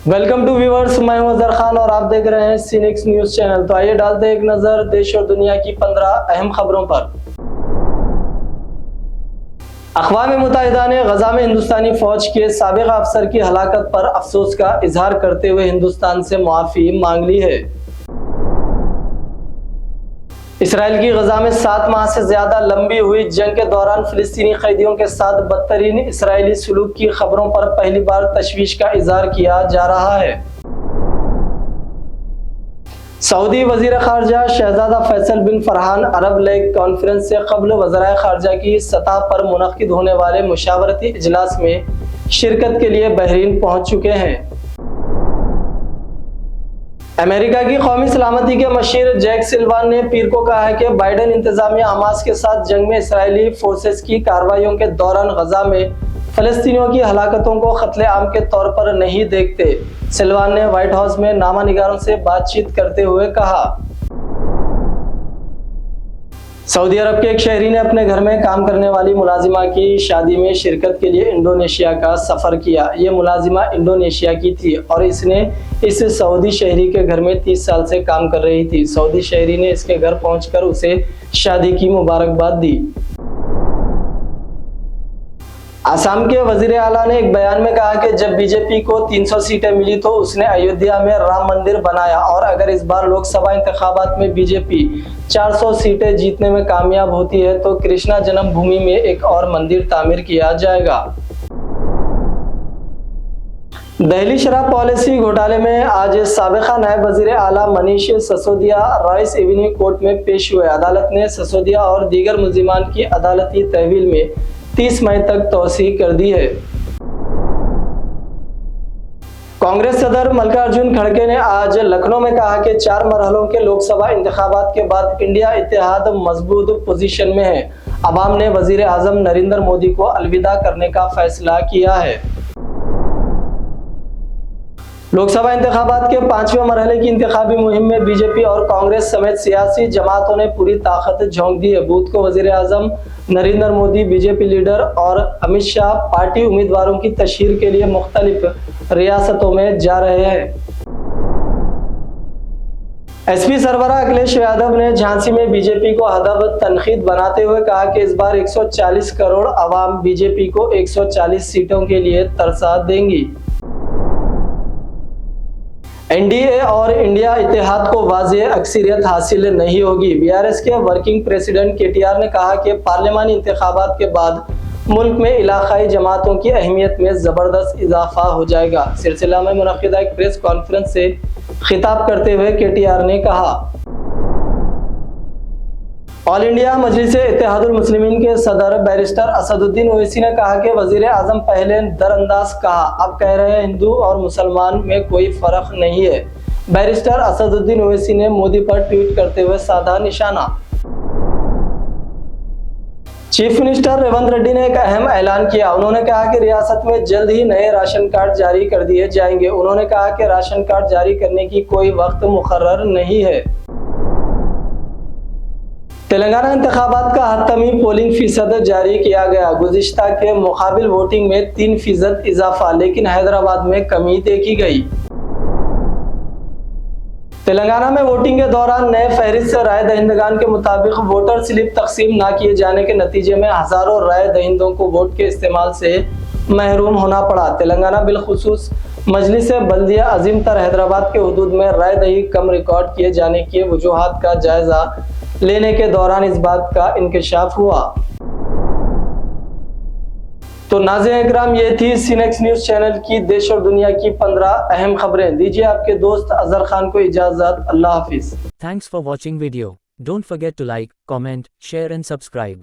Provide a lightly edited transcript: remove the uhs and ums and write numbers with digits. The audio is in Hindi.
वेलकम टू व्यूअर्स, मैं हूं अजहर खान और आप देख रहे हैं सीनेक्स न्यूज चैनल। तो आइए डालते हैं एक नजर देश और दुनिया की 15 अहम खबरों पर। अक़वाम मुत्तहिदा ने गजा में हिंदुस्तानी फौज के साबिक़ अफसर की हलाकत पर अफसोस का इजहार करते हुए हिंदुस्तान से मुआफ़ी मांग ली है। इसराइल की गजा में 7 माह से ज्यादा लंबी हुई जंग के दौरान फिलिस्तीनी कैदियों के साथ बदतरीन इसराइली सलूक की खबरों पर पहली बार तशवीश का इजहार किया जा रहा है। सऊदी वजीर खारजा शहजादा फैसल बिन फरहान अरब लीग कॉन्फ्रेंस से कबल वज़राए खारजा की सतह पर मुनक़िद होने वाले मुशावरती इजलास में शिरकत के लिए बहरीन पहुंच चुके हैं। अमेरिका की कौमी सलामती के मशीर जैक सिल्वान ने पीर को कहा है कि बाइडेन इंतजामिया हमास के साथ जंग में इसराइली फोर्सेस की कार्रवाइयों के दौरान गजा में फलस्तीनियों की हलाकतों को खतले आम के तौर पर नहीं देखते। सिल्वान ने व्हाइट हाउस में नामा निगारों से बातचीत करते हुए कहा, सऊदी अरब के एक शहरी ने अपने घर में काम करने वाली मुलाजिमा की शादी में शिरकत के लिए इंडोनेशिया का सफर किया। ये मुलाजिमा इंडोनेशिया की थी और इसने इस सऊदी शहरी के घर में 30 साल से काम कर रही थी। सऊदी शहरी ने इसके घर पहुंचकर उसे शादी की मुबारकबाद दी। आसाम के वजीर आला ने एक बयान में कहा कि जब बीजेपी को 300 सीटें मिली तो उसने अयोध्या में राम मंदिर बनाया और अगर इस बार लोकसभा इंतखाबात में बीजेपी 400 सीटें जीतने में कामयाब होती है तो कृष्णा जन्मभूमि में एक और मंदिर तामीर किया जाएगा। दिल्ली शराब पॉलिसी घोटाले में आज साबिका नायब वजीर आला Manish Sisodia rice Avenue court में पेश हुए। अदालत ने सिसोदिया और दीगर मुल्जिमान की अदालती तहवील में 30 मई तक तौसीह कर दी है। कांग्रेस सदर मल्लिकार्जुन खड़गे ने आज लखनऊ में कहा कि 4 मरहलों के लोकसभा इंतखाबात के बाद इंडिया इत्तेहाद मजबूत पोजीशन में है। अवाम ने वजीर आजम नरेंद्र मोदी को अलविदा करने का फैसला किया है। लोकसभा इंतखाबात के 5वें मरहले की इंतखाबी मुहिम में बीजेपी और कांग्रेस समेत सियासी जमातों ने पूरी ताकत झोंक दी है। बूथ को वजीर आजम नरेंद्र मोदी, बीजेपी लीडर और अमित शाह पार्टी उम्मीदवारों की तशहीर के लिए मुख्तलिफ रियासतों में जा रहे हैं। एसपी सरबराह अखिलेश यादव ने झांसी में बीजेपी को हदफ तनकीद बनाते हुए कहा कि इस बार 140 करोड़ अवाम बीजेपी को 140 सीटों के लिए तरसा देंगी। एनडीए और इंडिया इत्तेहाद को वाज़ेह अक्सरियत हासिल नहीं होगी। बीआरएस के वर्किंग प्रेसिडेंट केटीआर ने कहा कि पार्लियामानी इंतखाबात के बाद मुल्क में इलाकाई जमातों की अहमियत में जबरदस्त इजाफा हो जाएगा। सिलसिला में मुनक़िदा एक प्रेस कॉन्फ्रेंस से खिताब करते हुए केटीआर ने कहा, ऑल इंडिया मजलिस इत्तेहादुल मुस्लिमीन के सदर बैरिस्टर असदुद्दीन ओवैसी ने कहा कि वजीर आजम पहले दरअंदाज कहा, अब कह रहे हैं हिंदू और मुसलमान में कोई फर्क नहीं है। बैरिस्टर असदुद्दीन ओवैसी ने मोदी पर ट्वीट करते हुए साधा निशाना। चीफ मिनिस्टर रेवंत रेड्डी ने एक अहम ऐलान किया। उन्होंने कहा कि रियासत में जल्द ही नए राशन कार्ड जारी कर दिए जाएंगे। उन्होंने कहा कि राशन कार्ड जारी करने की कोई वक्त मुकर्रर नहीं है। तेलंगाना इंतखाबात का हतमी पोलिंग फीसद जारी किया गया। गुज़िश्ता के मुकाबिल वोटिंग में 3% इजाफा, लेकिन हैदराबाद में कमी देखी गई। तेलंगाना में वोटिंग के दौरान नए फहरिस्त राय दहिंदगान के मुताबिक वोटर स्लिप तकसीम न किए जाने के नतीजे में हजारों राय दहिंदों को वोट के इस्तेमाल से महरूम होना पड़ा। तेलंगाना बिलखुसूस मजलिस बल्दिया अजीम तर हैदराबाद के हुदूद में राय दही कम रिकॉर्ड किए जाने की वजूहात का जायजा लेने के दौरान इस बात का इंकशाफ हुआ। तो नाज़रीन इकराम, ये थी सीनेक्स न्यूज चैनल की देश और दुनिया की 15 अहम खबरें। दीजिए आपके दोस्त अजहर खान को इजाजत। अल्लाह हाफिज। Thanks for watching video. Don't forget to like, comment, share and subscribe.